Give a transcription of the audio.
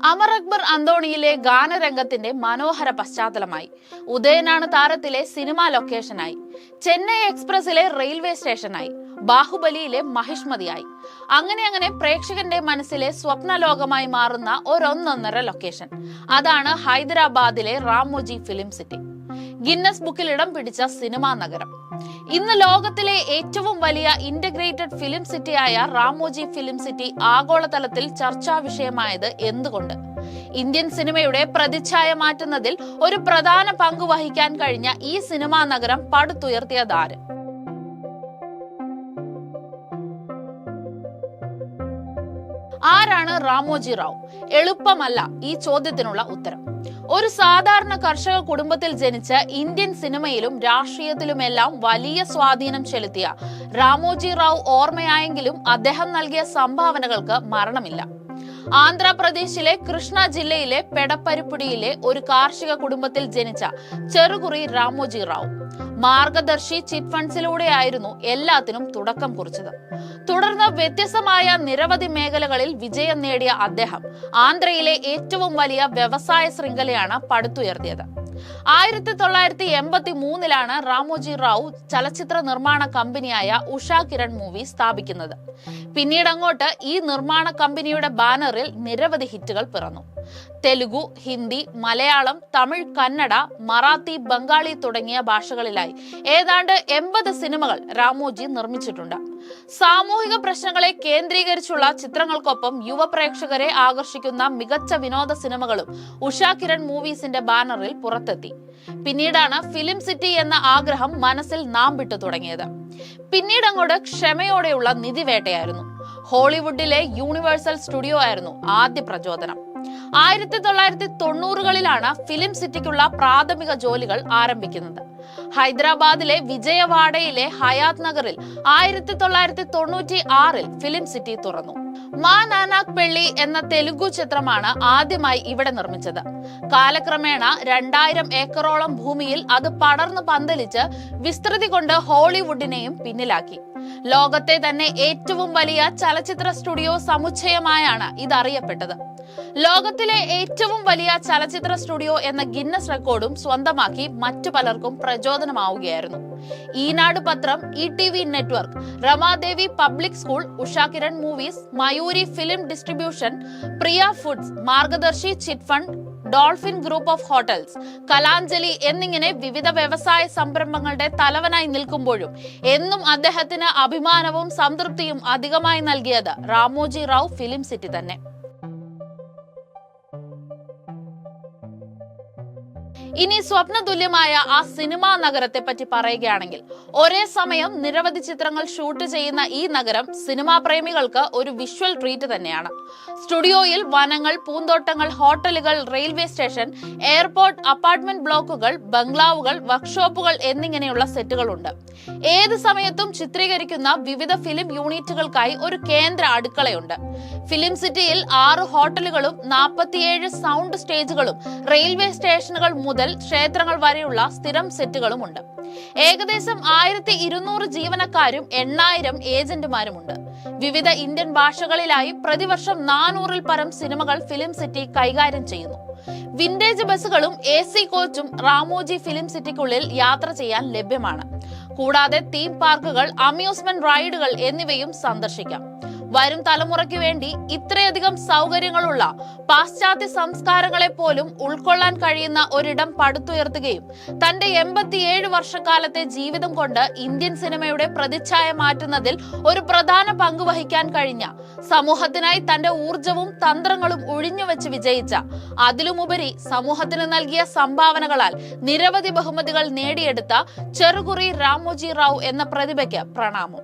അമർ അക്ബർ അന്തോണിയിലെ ഗാനരംഗത്തിന്റെ മനോഹര പശ്ചാത്തലമായി, ഉദയനാണ് താരത്തിലെ cinema ലൊക്കേഷനായി, Chennai എക്സ്പ്രസിലെ railway സ്റ്റേഷനായി, ബാഹുബലിയിലെ മഹിഷ്മതിയായി, അങ്ങനെ പ്രേക്ഷകന്റെ മനസ്സിലെ സ്വപ്ന ലോകമായി മാറുന്ന ഒരൊന്നൊന്നര ലൊക്കേഷൻ. അതാണ് ഹൈദരാബാദിലെ റാമോജി ഫിലിം സിറ്റി, ഗിന്നസ് ബുക്കിൽ ഇടം പിടിച്ച സിനിമാ നഗരം. ഇന്ന് ലോകത്തിലെ ഏറ്റവും വലിയ ഇന്റഗ്രേറ്റഡ് ഫിലിം സിറ്റിയായ റാമോജി ഫിലിം സിറ്റി ആഗോളതലത്തിൽ ചർച്ചാ വിഷയമായത് എന്തുകൊണ്ട്? ഇന്ത്യൻ സിനിമയുടെ പ്രതിച്ഛായ മാറ്റുന്നതിൽ ഒരു പ്രധാന പങ്ക് വഹിക്കാൻ കഴിഞ്ഞ ഈ സിനിമാ നഗരം പടുത്തുയർത്തിയതാര്? ആരാണ് റാമോജി റാവു? എളുപ്പമല്ല ഈ ചോദ്യത്തിനുള്ള ഉത്തരം. ഒരു സാധാരണ കർഷക കുടുംബത്തിൽ ജനിച്ച് ഇന്ത്യൻ സിനിമയിലും രാഷ്ട്രീയത്തിലുമെല്ലാം വലിയ സ്വാധീനം ചെലുത്തിയ റാമോജി റാവു ഓർമ്മയായെങ്കിലും അദ്ദേഹം നൽകിയ സംഭാവനകൾക്ക് മരണമില്ല. ആന്ധ്രാപ്രദേശിലെ കൃഷ്ണ ജില്ലയിലെ പെടപ്പരിപ്പുടിയിലെ ഒരു കാർഷിക കുടുംബത്തിൽ ജനിച്ച ചെറുകുറി റാമോജി റാവു മാർഗദർശി ചിറ്റ് ഫണ്ട്സിലൂടെയായിരുന്നു എല്ലാത്തിനും തുടക്കം കുറിച്ചത്. തുടർന്ന് വ്യത്യസ്തമായ നിരവധി മേഖലകളിൽ വിജയം നേടിയ അദ്ദേഹം ആന്ധ്രയിലെ ഏറ്റവും വലിയ വ്യവസായ ശൃംഖലയാണ് പടുത്തുയർത്തിയത്. 1983 റാമോജി റാവു ചലച്ചിത്ര നിർമ്മാണ കമ്പനിയായ ഉഷ കിരൺ മൂവി സ്ഥാപിക്കുന്നത്. പിന്നീട് അങ്ങോട്ട് ഈ നിർമ്മാണ കമ്പനിയുടെ ബാനറിൽ നിരവധി ഹിറ്റുകൾ പിറന്നു. തെലുഗു, ഹിന്ദി, മലയാളം, തമിഴ്, കന്നഡ, മറാത്തി, ബംഗാളി തുടങ്ങിയ ഭാഷകളിലായി ഏതാണ്ട് 80 സിനിമകൾ റാമോജി നിർമ്മിച്ചിട്ടുണ്ട്. സാമൂഹിക പ്രശ്നങ്ങളെ കേന്ദ്രീകരിച്ചുള്ള ചിത്രങ്ങൾക്കൊപ്പം യുവ പ്രേക്ഷകരെ ആകർഷിക്കുന്ന മികച്ച വിനോദ സിനിമകളും ഉഷ കിരൺ മൂവീസിന്റെ ബാനറിൽ പുറത്തെത്തി. പിന്നീടാണ് ഫിലിം സിറ്റി എന്ന ആഗ്രഹം മനസ്സിൽ നാം വിട്ടു തുടങ്ങിയത്. പിന്നീട് അങ്ങോട്ട് ക്ഷമയോടെയുള്ള നിധിവേട്ടയായിരുന്നു. ഹോളിവുഡിലെ യൂണിവേഴ്സൽ സ്റ്റുഡിയോ ആയിരുന്നു ആദ്യ പ്രചോദനം. 1990കളിലാണ് ഫിലിം സിറ്റിക്കുള്ള പ്രാഥമിക ജോലികൾ ആരംഭിക്കുന്നത്. ഹൈദരാബാദിലെ വിജയവാഡയിലെ ഹയാത് നഗറിൽ 1996 ഫിലിം സിറ്റി തുറന്നു. മാ നാനാക് പെള്ളി എന്ന തെലുഗു ചിത്രമാണ് ആദ്യമായി ഇവിടെ നിർമ്മിച്ചത്. കാലക്രമേണ 2000 ഏക്കറോളം ഭൂമിയിൽ അത് പടർന്നു പന്തലിച്ച് വിസ്തൃതി കൊണ്ട് ഹോളിവുഡിനെയും പിന്നിലാക്കി. ലോകത്തെ തന്നെ ഏറ്റവും വലിയ ചലച്ചിത്ര സ്റ്റുഡിയോ സമുച്ചയമായാണ് ഇതറിയപ്പെട്ടത്. ലോകത്തിലെ ഏറ്റവും വലിയ ചലച്ചിത്ര സ്റ്റുഡിയോ എന്ന ഗിന്നസ് റെക്കോർഡും സ്വന്തമാക്കി മറ്റു പലർക്കും പ്രചോദനമാവുകയായിരുന്നു. ഈനാട് പത്രം, ETV network, Ramadevi public school, Usha Kiran movies, Mayuri film distribution, Priya foods, Margadarsi chit fund, Dolphin group of hotels, Kalanjali എന്നിങ്ങനെ വിവിധ വ്യവസായ സംരംഭങ്ങളുടെ തലവനായി നിൽക്കുമ്പോഴും എന്നും അദ്ദേഹത്തിന് അഭിമാനവും സംതൃപ്തിയും അധികമായി നൽകിയത് റാമോജി റാവു ഫിലിം സിറ്റി തന്നെ. ഇനി സ്വപ്നതുല്യമായ ആ സിനിമാ നഗരത്തെ പറ്റി പറയുകയാണെങ്കിൽ, ഒരേ സമയം നിരവധി ചിത്രങ്ങൾ ഷൂട്ട് ചെയ്യുന്ന ഈ നഗരം സിനിമാ പ്രേമികൾക്ക് ഒരു വിഷ്വൽ ട്രീറ്റ് തന്നെയാണ്. സ്റ്റുഡിയോയിൽ വനങ്ങൾ, പൂന്തോട്ടങ്ങൾ, ഹോട്ടലുകൾ, റെയിൽവേ സ്റ്റേഷൻ, എയർപോർട്ട്, അപ്പാർട്ട്മെന്റ് ബ്ലോക്കുകൾ, ബംഗ്ലാവുകൾ, വർക്ക്ഷോപ്പുകൾ എന്നിങ്ങനെയുള്ള സെറ്റുകളുണ്ട്. ഏത് സമയത്തും ചിത്രീകരിക്കുന്ന വിവിധ ഫിലിം യൂണിറ്റുകൾക്കായി ഒരു കേന്ദ്ര അടുക്കളയുണ്ട്. ഫിലിം സിറ്റിയിൽ 6 ഹോട്ടലുകളും 47 സൗണ്ട് സ്റ്റേജുകളും റെയിൽവേ സ്റ്റേഷനുകൾ മുതൽ ക്ഷേത്രങ്ങൾ വരെയുള്ള സ്ഥിരം സെറ്റുകളുമുണ്ട്. ഏകദേശം 1200 ജീവനക്കാരും 8000 ഏജന്റുമാരുമുണ്ട്. വിവിധ ഇന്ത്യൻ ഭാഷകളിലായി പ്രതിവർഷം 400-ൽ പരം സിനിമകൾ ഫിലിം സിറ്റി കൈകാര്യം ചെയ്യുന്നു. വിന്റേജ് ബസ്സുകളും AC കോച്ചും റാമോജി ഫിലിം സിറ്റിക്കുള്ളിൽ യാത്ര ചെയ്യാൻ ലഭ്യമാണ്. കൂടാതെ തീം പാർക്കുകൾ, അമ്യൂസ്മെന്റ് റൈഡുകൾ എന്നിവയും സന്ദർശിക്കാം. വരും തലമുറയ്ക്ക് വേണ്ടി ഇത്രയധികം സൗകര്യങ്ങളുള്ള പാശ്ചാത്യ സംസ്കാരങ്ങളെ പോലും ഉൾക്കൊള്ളാൻ കഴിയുന്ന ഒരിടം പടുത്തുയർത്തുകയും തന്റെ 87 വർഷക്കാലത്തെ ജീവിതം കൊണ്ട് ഇന്ത്യൻ സിനിമയുടെ പ്രതിച്ഛായ മാറ്റുന്നതിൽ ഒരു പ്രധാന പങ്ക് വഹിക്കാൻ കഴിഞ്ഞ, സമൂഹത്തിനായി തന്റെ ഊർജവും തന്ത്രങ്ങളും ഒഴിഞ്ഞുവെച്ച് വിജയിച്ച, അതിലുമുപരി സമൂഹത്തിന് നൽകിയ സംഭാവനകളാൽ നിരവധി ബഹുമതികൾ നേടിയെടുത്ത ചെറുകുറി റാമോജി റാവു എന്ന പ്രതിഭയ്ക്ക് പ്രണാമം.